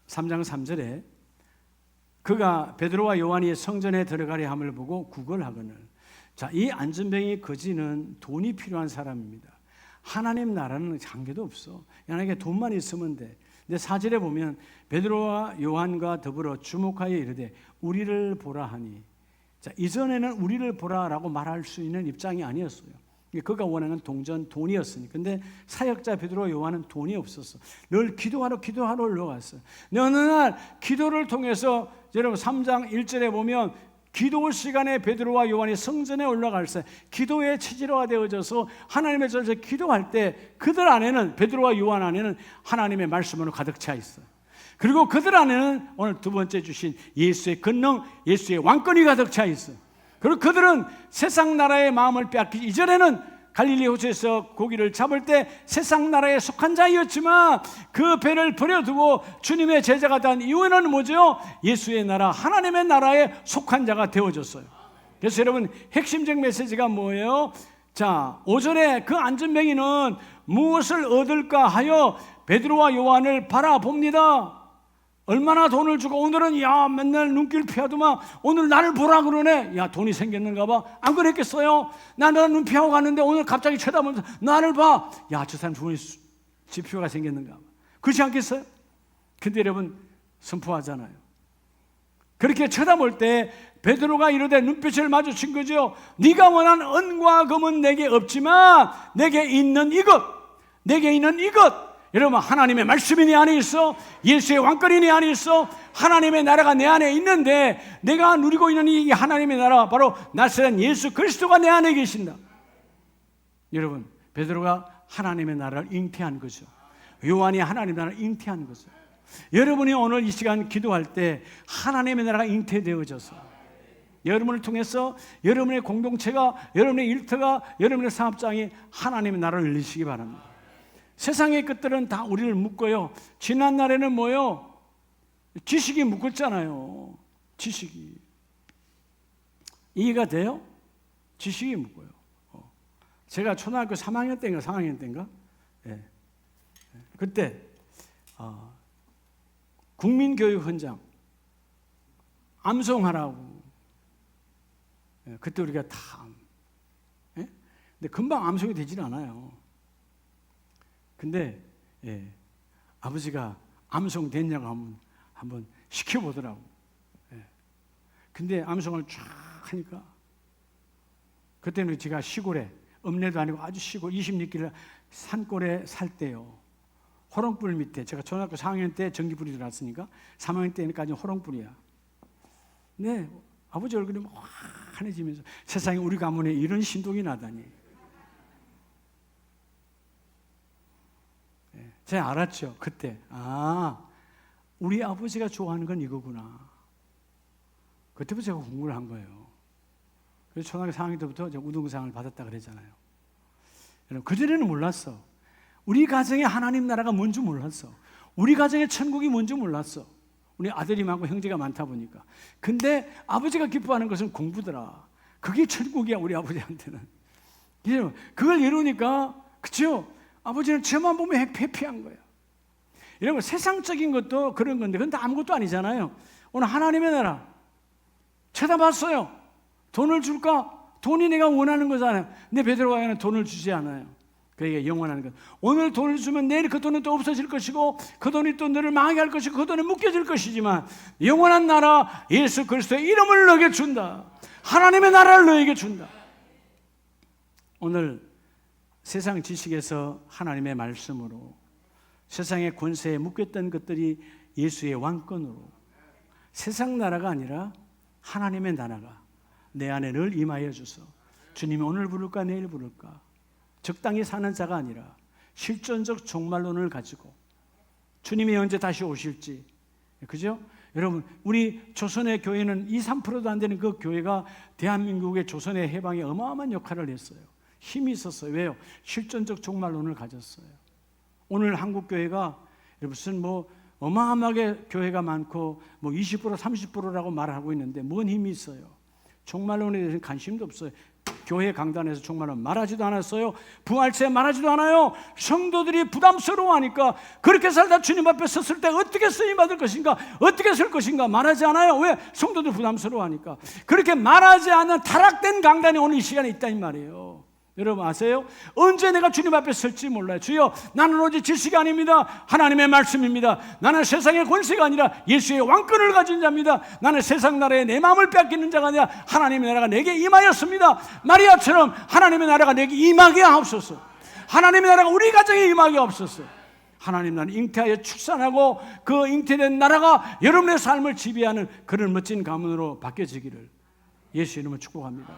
3장 3절에 그가 베드로와 요한이 성전에 들어가려 함을 보고 구걸하거늘. 자, 이 안전뱅이 거지는 돈이 필요한 사람입니다. 하나님 나라는 한계도 없어. 연하게 돈만 있으면 돼. 근데 4절에 보면 베드로와 요한과 더불어 주목하여 이르되 우리를 보라 하니. 자, 이전에는 우리를 보라라고 말할 수 있는 입장이 아니었어요. 그가 원하는 동전 돈이었으니. 근데 사역자 베드로와 요한은 돈이 없었어. 늘 기도하러 올라갔어요. 어느 날 기도를 통해서 여러분 3장 1절에 보면 기도 시간에 베드로와 요한이 성전에 올라갈 때 기도의 체질화가 되어져서 하나님의 전에서 기도할 때 그들 안에는, 베드로와 요한 안에는 하나님의 말씀으로 가득 차 있어요. 그리고 그들 안에는 오늘 두 번째 주신 예수의 권능, 예수의 왕권이 가득 차 있어요. 그리고 그들은 세상 나라의 마음을 빼앗기기 이전에는 갈릴리 호수에서 고기를 잡을 때 세상 나라에 속한 자였지만 그 배를 버려두고 주님의 제자가 된 이유는 뭐죠? 예수의 나라, 하나님의 나라에 속한 자가 되어졌어요. 그래서 여러분 핵심적 메시지가 뭐예요? 자, 5절에 그 안전뱅이는 무엇을 얻을까 하여 베드로와 요한을 바라봅니다. 얼마나 돈을 주고 오늘은 야 맨날 눈길 피하더만 오늘 나를 보라 그러네. 야 돈이 생겼는가 봐. 안 그랬겠어요? 나는 눈 피하고 갔는데 오늘 갑자기 쳐다보면서 나를 봐. 야 저 사람 돈이 지표가 생겼는가 봐. 그렇지 않겠어요? 근데 여러분 선포하잖아요. 그렇게 쳐다볼 때 베드로가 이르되 눈빛을 마주친 거죠. 네가 원한 은과 금은 내게 없지만 내게 있는 이것, 내게 있는 이것. 여러분 하나님의 말씀이 내 안에 있어. 예수의 왕권이 내 안에 있어. 하나님의 나라가 내 안에 있는데 내가 누리고 있는 이 하나님의 나라 바로 나사렛 예수 그리스도가 내 안에 계신다. 여러분 베드로가 하나님의 나라를 잉태한 거죠. 요한이 하나님의 나라를 잉태한 거죠. 여러분이 오늘 이 시간 기도할 때 하나님의 나라가 잉태되어져서 여러분을 통해서 여러분의 공동체가, 여러분의 일터가, 여러분의 사업장이 하나님의 나라를 열리시기 바랍니다. 세상의 것들은 다 우리를 묶어요. 지난 날에는 뭐요? 지식이 묶었잖아요. 지식이. 이해가 돼요? 지식이 묶어요. 제가 초등학교 3학년 때인가 4학년 때인가? 예. 그때 국민교육 헌장 암송하라고. 예. 그때 우리가 다. 예? 근데 금방 암송이 되질 않아요. 근데 아버지가 암송 됐냐고 한번 시켜보더라고. 근데 암송을 쫙 하니까 그때는 제가 시골에 읍내도 아니고 아주 시골 20리길 산골에 살 때요. 호롱불 밑에 제가 초등학교 4학년 때 전기불이 들어왔으니까 3학년 때까지 호롱불이야. 네, 아버지 얼굴이 막 환해지면서 세상에 우리 가문에 이런 신동이 나다니. 제가 알았죠. 그때 우리 아버지가 좋아하는 건 이거구나. 그때부터 제가 공부를 한 거예요. 그래서 초등학교 4학년 때부터 제가 우등상을 받았다 그랬잖아요. 여러분 그전에는 몰랐어. 우리 가정에 하나님 나라가 뭔지 몰랐어. 우리 가정에 천국이 뭔지 몰랐어. 우리 아들이 많고 형제가 많다 보니까. 근데 아버지가 기뻐하는 것은 공부더라. 그게 천국이야 우리 아버지한테는. 그걸 이루니까 그렇죠? 아버지는 저만 보면 해피한 거예요. 여러분 세상적인 것도 그런 건데 그건 다 아무것도 아니잖아요. 오늘 하나님의 나라 쳐다봤어요. 돈을 줄까? 돈이 내가 원하는 거잖아요. 근데 베드로가 돈을 주지 않아요. 그에게 영원한 것. 오늘 돈을 주면 내일 그 돈은 또 없어질 것이고 그 돈이 또 너를 망하게 할 것이고 그 돈은 묶여질 것이지만 영원한 나라 예수 그리스도의 이름을 너에게 준다. 하나님의 나라를 너에게 준다. 오늘 세상 지식에서 하나님의 말씀으로 세상의 권세에 묶였던 것들이 예수의 왕권으로 세상 나라가 아니라 하나님의 나라가 내 안에 늘 임하여 주소. 주님이 오늘 부를까 내일 부를까 적당히 사는 자가 아니라 실존적 종말론을 가지고 주님이 언제 다시 오실지. 그죠? 여러분 우리 조선의 교회는 2~3%도 안 되는 그 교회가 대한민국의 조선의 해방에 어마어마한 역할을 했어요. 힘이 있었어요. 왜요? 실존적 종말론을 가졌어요. 오늘 한국 교회가 무슨 어마어마하게 교회가 많고 20% 30%라고 말하고 있는데 뭔 힘이 있어요? 종말론에 대해서는 관심도 없어요. 교회 강단에서 종말론 말하지도 않았어요. 부활체 말하지도 않아요. 성도들이 부담스러워하니까 그렇게 살다 주님 앞에 섰을 때 어떻게 쓰임받을 것인가, 어떻게 설 것인가 말하지 않아요. 왜? 성도들 부담스러워하니까. 그렇게 말하지 않은 타락된 강단이 오늘 이 시간에 있다는 말이에요. 여러분 아세요? 언제 내가 주님 앞에 설지 몰라요. 주여, 나는 오직 지식이 아닙니다. 하나님의 말씀입니다. 나는 세상의 권세가 아니라 예수의 왕권을 가진 자입니다. 나는 세상 나라에 내 마음을 빼앗기는 자가 아니라 하나님의 나라가 내게 임하였습니다. 마리아처럼 하나님의 나라가 내게 임하게 하옵소서. 하나님의 나라가 우리 가정에 임하게 하옵소서. 하나님, 나는 잉태하여 출산하고 그 잉태된 나라가 여러분의 삶을 지배하는 그런 멋진 가문으로 바뀌어지기를 예수 이름으로 축복합니다.